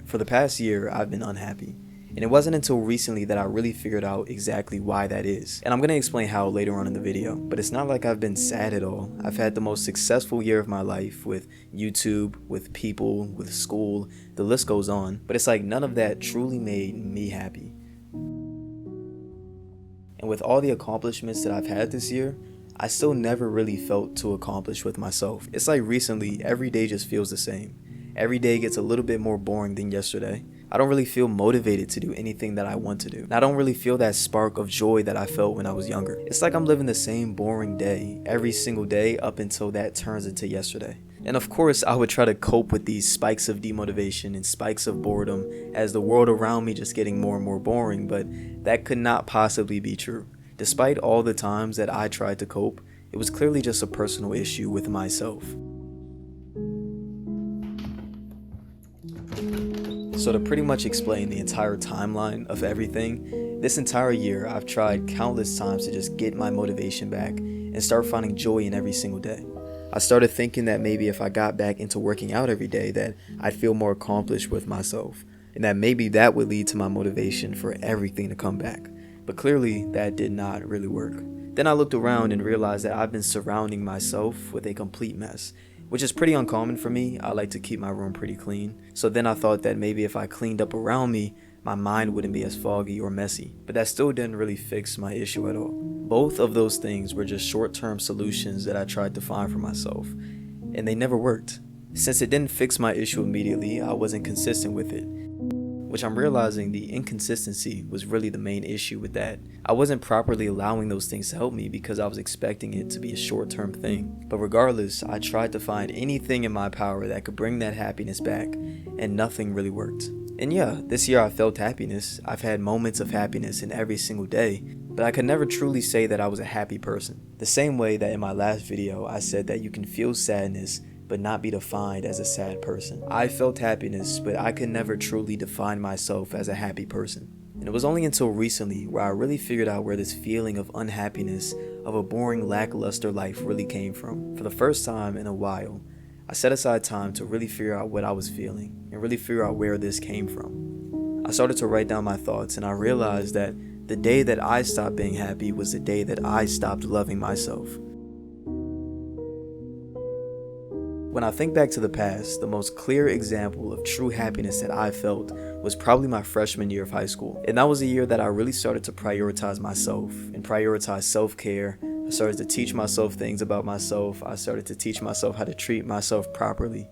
For the past year, I've been unhappy, and it wasn't until recently that I really figured out exactly why that is. And I'm going to explain how later on in the video, but it's not like I've been sad at all. I've had the most successful year of my life with YouTube, with people, with school, the list goes on, but it's like none of that truly made me happy. And with all the accomplishments that I've had this year, I still never really felt too accomplished with myself. It's like recently, every day just feels the same. Every day gets a little bit more boring than yesterday. I don't really feel motivated to do anything that I want to do. And I don't really feel that spark of joy that I felt when I was younger. It's like I'm living the same boring day every single day up until that turns into yesterday. And of course, I would try to cope with these spikes of demotivation and spikes of boredom as the world around me just getting more and more boring, but that could not possibly be true. Despite all the times that I tried to cope, it was clearly just a personal issue with myself. So to pretty much explain the entire timeline of everything, this entire year I've tried countless times to just get my motivation back and start finding joy in every single day. I started thinking that maybe if I got back into working out every day that I'd feel more accomplished with myself, and that maybe that would lead to my motivation for everything to come back. But clearly that did not really work. Then I looked around and realized that I've been surrounding myself with a complete mess, which is pretty uncommon for me. I like to keep my room pretty clean. So then I thought that maybe if I cleaned up around me, my mind wouldn't be as foggy or messy. But that still didn't really fix my issue at all. Both of those things were just short-term solutions that I tried to find for myself, and they never worked. Since it didn't fix my issue immediately, I wasn't consistent with it, which I'm realizing the inconsistency was really the main issue with that. I wasn't properly allowing those things to help me because I was expecting it to be a short-term thing. But regardless, I tried to find anything in my power that could bring that happiness back, and nothing really worked. And yeah, this year I felt happiness. I've had moments of happiness in every single day, but I could never truly say that I was a happy person. The same way that in my last video I said that you can feel sadness but not be defined as a sad person. I felt happiness, but I could never truly define myself as a happy person. And it was only until recently where I really figured out where this feeling of unhappiness, of a boring, lackluster life really came from. For the first time in a while, I set aside time to really figure out what I was feeling and really figure out where this came from. I started to write down my thoughts, and I realized that the day that I stopped being happy was the day that I stopped loving myself. When I think back to the past, the most clear example of true happiness that I felt was probably my freshman year of high school. And that was a year that I really started to prioritize myself and prioritize self-care. I started to teach myself things about myself. I started to teach myself how to treat myself properly.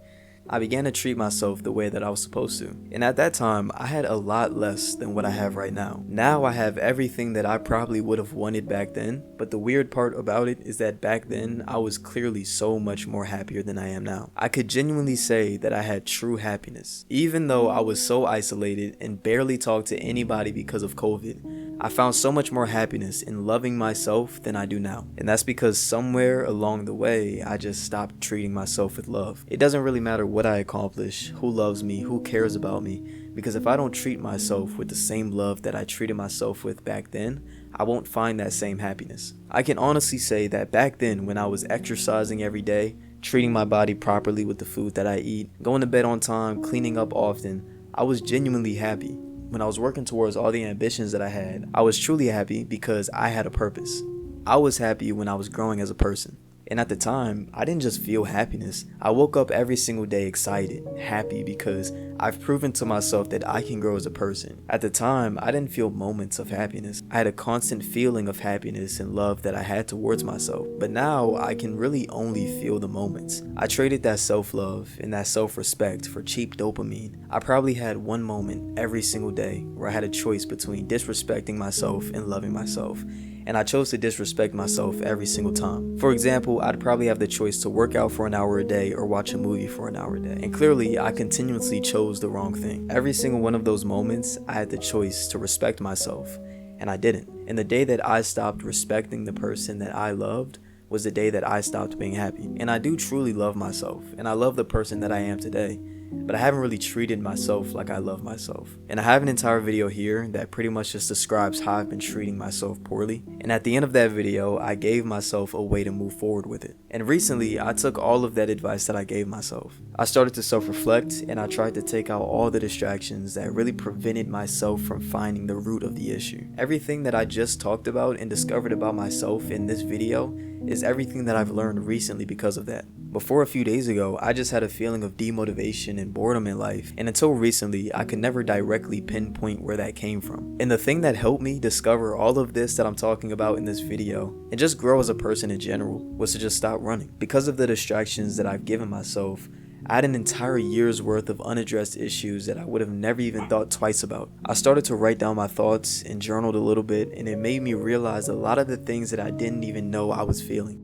I began to treat myself the way that I was supposed to. And at that time, I had a lot less than what I have right now. Now I have everything that I probably would have wanted back then, but the weird part about it is that back then, I was clearly so much more happier than I am now. I could genuinely say that I had true happiness. Even though I was so isolated and barely talked to anybody because of COVID, I found so much more happiness in loving myself than I do now. And that's because somewhere along the way, I just stopped treating myself with love. It doesn't really matter what I accomplish, who loves me, who cares about me, because if I don't treat myself with the same love that I treated myself with back then, I won't find that same happiness. I can honestly say that back then, when I was exercising every day, treating my body properly with the food that I eat, going to bed on time, cleaning up often, I was genuinely happy. When I was working towards all the ambitions that I had, I was truly happy because I had a purpose. I was happy when I was growing as a person. And at the time, I didn't just feel happiness. I woke up every single day excited, happy, because I've proven to myself that I can grow as a person. At the time, I didn't feel moments of happiness. I had a constant feeling of happiness and love that I had towards myself. But now, I can really only feel the moments. I traded that self-love and that self-respect for cheap dopamine. I probably had one moment every single day where I had a choice between disrespecting myself and loving myself. And I chose to disrespect myself every single time. For example, I'd probably have the choice to work out for an hour a day or watch a movie for an hour a day. And clearly, I continuously chose the wrong thing. Every single one of those moments, I had the choice to respect myself, and I didn't. And the day that I stopped respecting the person that I loved was the day that I stopped being happy. And I do truly love myself, and I love the person that I am today. but I haven't really treated myself like I love myself. And I have an entire video here that pretty much just describes how I've been treating myself poorly. And at the end of that video, I gave myself a way to move forward with it. And recently, I took all of that advice that I gave myself. I started to self-reflect, and I tried to take out all the distractions that really prevented myself from finding the root of the issue. Everything that I just talked about and discovered about myself in this video is everything that I've learned recently because of that. Before a few days ago, I just had a feeling of demotivation and boredom in life, and until recently, I could never directly pinpoint where that came from. And the thing that helped me discover all of this that I'm talking about in this video, and just grow as a person in general, was to just stop running. Because of the distractions that I've given myself, I had an entire year's worth of unaddressed issues that I would have never even thought twice about. I started to write down my thoughts and journaled a little bit, and it made me realize a lot of the things that I didn't even know I was feeling.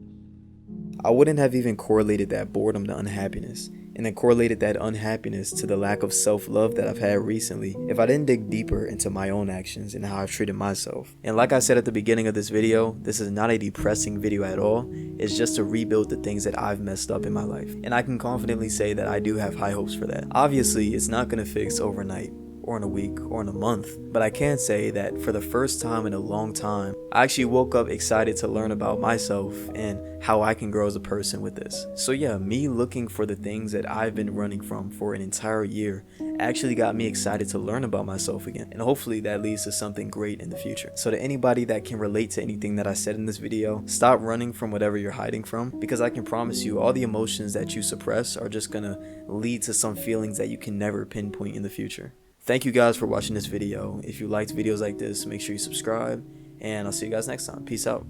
I wouldn't have even correlated that boredom to unhappiness, and then correlated that unhappiness to the lack of self-love that I've had recently if I didn't dig deeper into my own actions and how I've treated myself. And like I said at the beginning of this video, this is not a depressing video at all. It's just to rebuild the things that I've messed up in my life. And I can confidently say that I do have high hopes for that. Obviously, it's not going to fix overnight, or in a week, or in a month, but I can say that for the first time in a long time, I actually woke up excited to learn about myself and how I can grow as a person with this. So yeah, me looking for the things that I've been running from for an entire year actually got me excited to learn about myself again, and hopefully that leads to something great in the future. So to anybody that can relate to anything that I said in this video, stop running from whatever you're hiding from, because I can promise you all the emotions that you suppress are just gonna lead to some feelings that you can never pinpoint in the future. Thank you guys for watching this video. If you liked videos like this, make sure you subscribe, and I'll see you guys next time. Peace out.